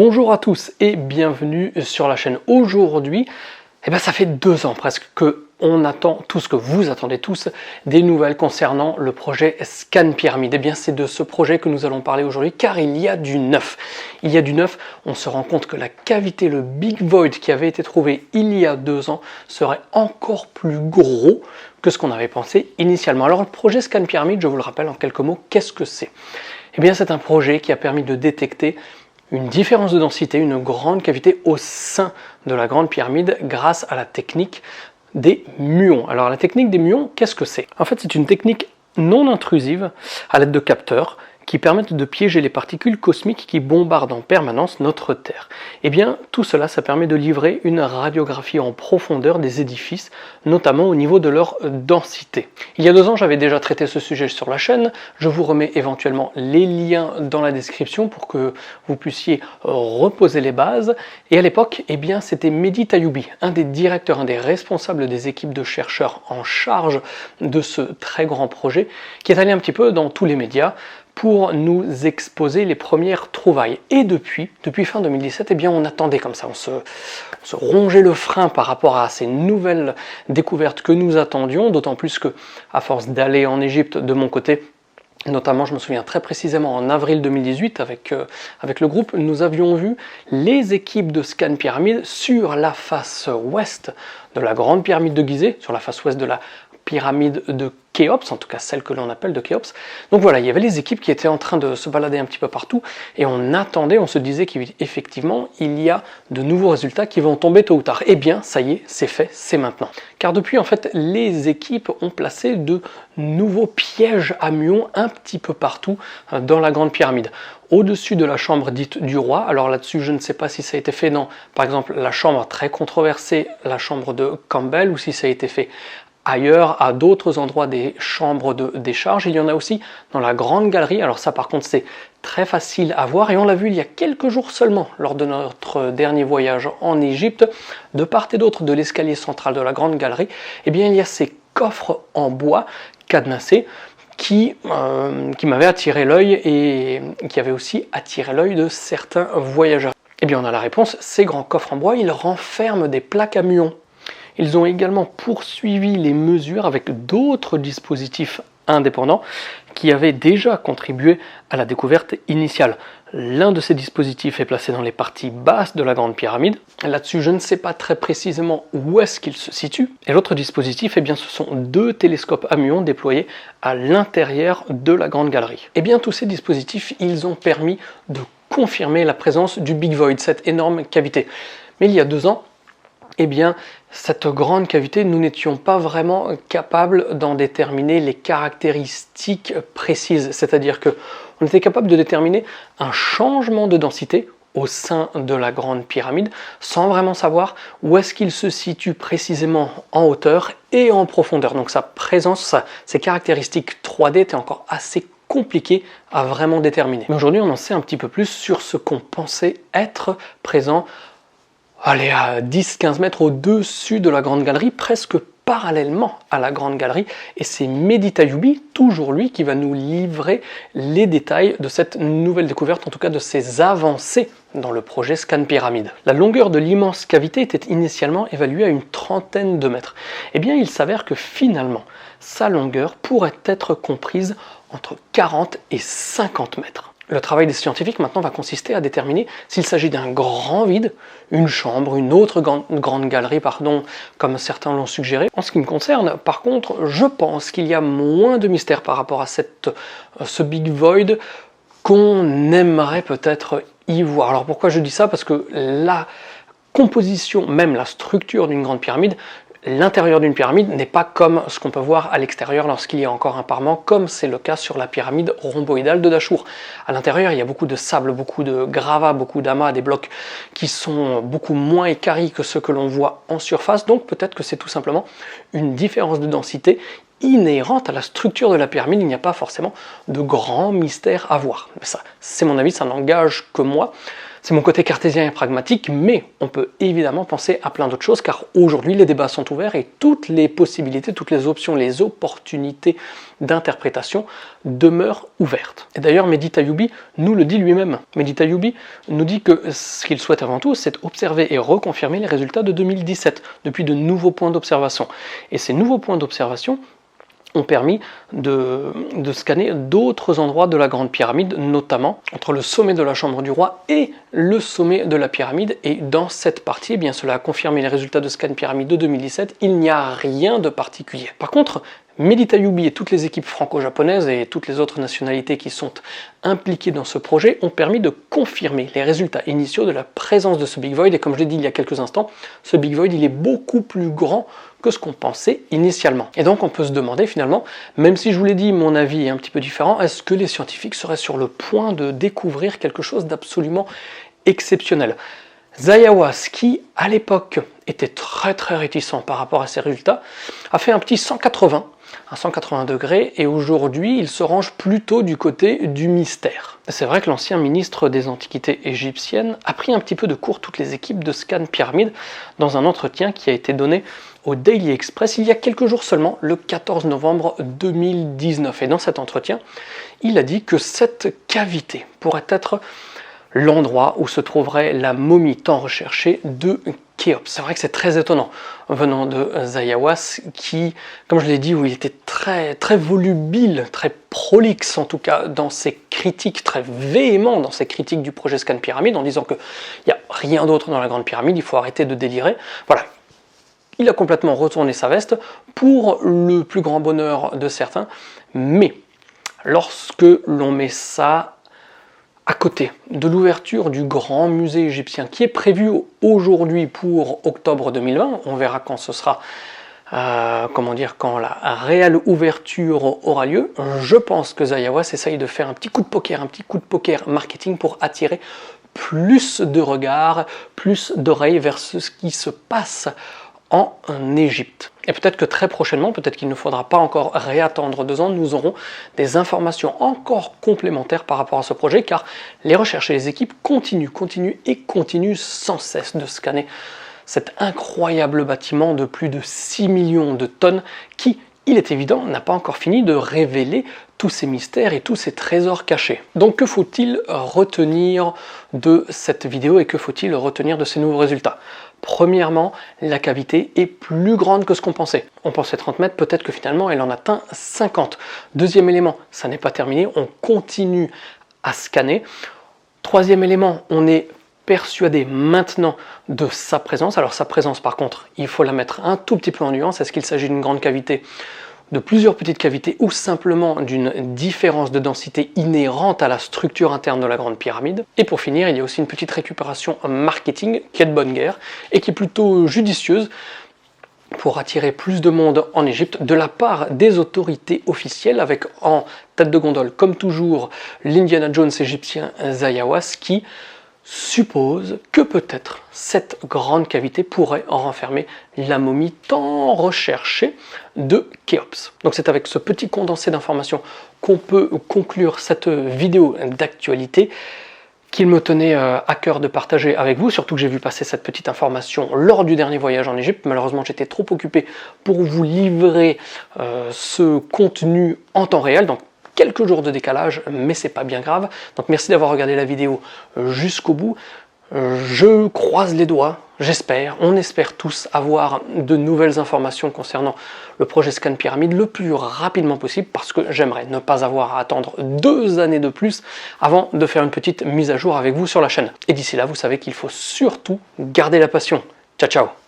Bonjour à tous et bienvenue sur la chaîne. Aujourd'hui, ça fait 2 ans presque que on attend tout ce que vous attendez tous, des nouvelles concernant le projet Scan Pyramid. C'est de ce projet que nous allons parler aujourd'hui car il y a du neuf. Il y a du neuf, on se rend compte que la cavité, le Big Void qui avait été trouvé il y a 2 ans serait encore plus gros que ce qu'on avait pensé initialement. Alors le projet Scan Pyramid, je vous le rappelle en quelques mots, qu'est-ce que c'est ? C'est un projet qui a permis de détecter une différence de densité, une grande cavité au sein de la grande pyramide grâce à la technique des muons. Alors la technique des muons, qu'est-ce que c'est ? En fait, c'est une technique non intrusive à l'aide de capteurs qui permettent de piéger les particules cosmiques qui bombardent en permanence notre Terre. Tout cela, ça permet de livrer une radiographie en profondeur des édifices, notamment au niveau de leur densité. Il y a 2 ans, j'avais déjà traité ce sujet sur la chaîne. Je vous remets éventuellement les liens dans la description pour que vous puissiez reposer les bases. Et à l'époque, c'était Mehdi Tayoubi, un des directeurs, un des responsables des équipes de chercheurs en charge de ce très grand projet, qui est allé un petit peu dans tous les médias pour nous exposer les premières trouvailles. Et depuis fin 2017, on attendait comme ça, on se rongeait le frein par rapport à ces nouvelles découvertes que nous attendions, d'autant plus que, à force d'aller en Égypte de mon côté, notamment, je me souviens très précisément en avril 2018 avec le groupe, nous avions vu les équipes de Scan Pyramid sur la face ouest de la grande pyramide de Gizeh, sur la face ouest de la pyramide de Khéops, en tout cas celle que l'on appelle de Khéops. Donc voilà, il y avait les équipes qui étaient en train de se balader un petit peu partout et on attendait, on se disait qu'effectivement il y a de nouveaux résultats qui vont tomber tôt ou tard. Ça y est, c'est fait, c'est maintenant. Car depuis, en fait, les équipes ont placé de nouveaux pièges à muons un petit peu partout dans la grande pyramide. Au-dessus de la chambre dite du roi, alors là-dessus je ne sais pas si ça a été fait dans, par exemple, la chambre très controversée, la chambre de Campbell, ou si ça a été fait ailleurs, à d'autres endroits des chambres de décharge. Il y en a aussi dans la grande galerie. Alors ça par contre c'est très facile à voir et on l'a vu il y a quelques jours seulement lors de notre dernier voyage en Égypte. De part et d'autre de l'escalier central de la grande galerie, il y a ces coffres en bois cadenassés qui m'avaient attiré l'œil et qui avaient aussi attiré l'œil de certains voyageurs. On a la réponse, ces grands coffres en bois, ils renferment des plaques à muons. Ils ont également poursuivi les mesures avec d'autres dispositifs indépendants qui avaient déjà contribué à la découverte initiale. L'un de ces dispositifs est placé dans les parties basses de la grande pyramide. Là-dessus, je ne sais pas très précisément où est-ce qu'il se situe. Et l'autre dispositif, ce sont 2 télescopes à muons déployés à l'intérieur de la grande galerie. Tous ces dispositifs, ils ont permis de confirmer la présence du Big Void, cette énorme cavité. Mais il y a 2 ans, cette grande cavité, nous n'étions pas vraiment capables d'en déterminer les caractéristiques précises. C'est-à-dire qu'on était capable de déterminer un changement de densité au sein de la grande pyramide sans vraiment savoir où est-ce qu'il se situe précisément en hauteur et en profondeur. Donc sa présence, ses caractéristiques 3D étaient encore assez compliquées à vraiment déterminer. Mais aujourd'hui, on en sait un petit peu plus sur ce qu'on pensait être présent à 10-15 mètres au-dessus de la grande galerie, presque parallèlement à la grande galerie. Et c'est Mehdi Tayoubi, toujours lui, qui va nous livrer les détails de cette nouvelle découverte, en tout cas de ces avancées dans le projet Scan Pyramid. La longueur de l'immense cavité était initialement évaluée à une 30aine de mètres. Il s'avère que finalement, sa longueur pourrait être comprise entre 40 et 50 mètres. Le travail des scientifiques maintenant va consister à déterminer s'il s'agit d'un grand vide, une chambre, une autre grande galerie, comme certains l'ont suggéré. En ce qui me concerne, par contre, je pense qu'il y a moins de mystère par rapport à ce Big Void qu'on aimerait peut-être y voir. Alors pourquoi je dis ça ? Parce que la composition, même la structure d'une grande pyramide, l'intérieur d'une pyramide n'est pas comme ce qu'on peut voir à l'extérieur lorsqu'il y a encore un parement, comme c'est le cas sur la pyramide rhomboïdale de Dachour. À l'intérieur, il y a beaucoup de sable, beaucoup de gravats, beaucoup d'amas, des blocs qui sont beaucoup moins équarris que ceux que l'on voit en surface. Donc peut-être que c'est tout simplement une différence de densité inhérente à la structure de la pyramide. Il n'y a pas forcément de grands mystères à voir. Ça, c'est mon avis, ça n'engage que moi. C'est mon côté cartésien et pragmatique, mais on peut évidemment penser à plein d'autres choses, car aujourd'hui les débats sont ouverts et toutes les possibilités, toutes les options, les opportunités d'interprétation demeurent ouvertes. Et d'ailleurs, Mehdi Taïoubi nous le dit lui-même. Mehdi Taïoubi nous dit que ce qu'il souhaite avant tout, c'est observer et reconfirmer les résultats de 2017, depuis de nouveaux points d'observation. Et ces nouveaux points d'observation ont permis de scanner d'autres endroits de la Grande Pyramide, notamment entre le sommet de la Chambre du Roi et le sommet de la pyramide. Et dans cette partie, eh bien, cela a confirmé les résultats de scan pyramide de 2017, il n'y a rien de particulier. Par contre, Mehdi Taïoubi et toutes les équipes franco-japonaises et toutes les autres nationalités qui sont impliquées dans ce projet ont permis de confirmer les résultats initiaux de la présence de ce Big Void. Et comme je l'ai dit il y a quelques instants, ce Big Void, il est beaucoup plus grand que ce qu'on pensait initialement. Et donc on peut se demander finalement, même si je vous l'ai dit, mon avis est un petit peu différent, est-ce que les scientifiques seraient sur le point de découvrir quelque chose d'absolument exceptionnel? Zayawas, qui à l'époque était très réticent par rapport à ses résultats, a fait un petit 180 degrés, et aujourd'hui il se range plutôt du côté du mystère. C'est vrai que l'ancien ministre des Antiquités égyptiennes a pris un petit peu de court toutes les équipes de Scan Pyramide dans un entretien qui a été donné au Daily Express il y a quelques jours seulement, le 14 novembre 2019. Et dans cet entretien, il a dit que cette cavité pourrait être l'endroit où se trouverait la momie tant recherchée de Khéops. C'est vrai que c'est très étonnant venant de Zayawas qui, comme je l'ai dit, où il était très volubile, très prolixe en tout cas dans ses critiques, très véhément dans ses critiques du projet Scan Pyramide, en disant qu'il n'y a rien d'autre dans la Grande Pyramide, il faut arrêter de délirer. Voilà. Il a complètement retourné sa veste pour le plus grand bonheur de certains, mais lorsque l'on met ça à côté de l'ouverture du grand musée égyptien qui est prévu aujourd'hui pour octobre 2020, on verra quand ce sera, quand la réelle ouverture aura lieu, je pense que Zayawas essaye de faire un petit coup de poker marketing pour attirer plus de regards, plus d'oreilles vers ce qui se passe en Égypte. Et peut-être que très prochainement, peut-être qu'il ne faudra pas encore réattendre 2 ans, nous aurons des informations encore complémentaires par rapport à ce projet, car les recherches et les équipes continuent sans cesse de scanner cet incroyable bâtiment de plus de 6 millions de tonnes qui, il est évident, n'a pas encore fini de révéler tous ces mystères et tous ces trésors cachés. Donc que faut-il retenir de cette vidéo et que faut-il retenir de ces nouveaux résultats? Premièrement, la cavité est plus grande que ce qu'on pensait. On pensait 30 mètres, peut-être que finalement elle en atteint 50. Deuxième élément, ça n'est pas terminé, on continue à scanner. Troisième élément, on est persuadé maintenant de sa présence. Alors sa présence par contre, il faut la mettre un tout petit peu en nuance. Est-ce qu'il s'agit d'une grande cavité, de plusieurs petites cavités ou simplement d'une différence de densité inhérente à la structure interne de la Grande Pyramide? Et pour finir, il y a aussi une petite récupération marketing qui est de bonne guerre et qui est plutôt judicieuse pour attirer plus de monde en Égypte de la part des autorités officielles, avec en tête de gondole comme toujours l'Indiana Jones égyptien Zayawas qui suppose que peut-être cette grande cavité pourrait renfermer la momie tant recherchée de Khéops. Donc c'est avec ce petit condensé d'informations qu'on peut conclure cette vidéo d'actualité qu'il me tenait à cœur de partager avec vous, surtout que j'ai vu passer cette petite information lors du dernier voyage en Égypte. Malheureusement, j'étais trop occupé pour vous livrer ce contenu en temps réel, donc quelques jours de décalage, mais c'est pas bien grave. Donc merci d'avoir regardé la vidéo jusqu'au bout. Je croise les doigts, j'espère, on espère tous avoir de nouvelles informations concernant le projet Scan Pyramide le plus rapidement possible, parce que j'aimerais ne pas avoir à attendre 2 années de plus avant de faire une petite mise à jour avec vous sur la chaîne. Et d'ici là, vous savez qu'il faut surtout garder la passion. Ciao ciao!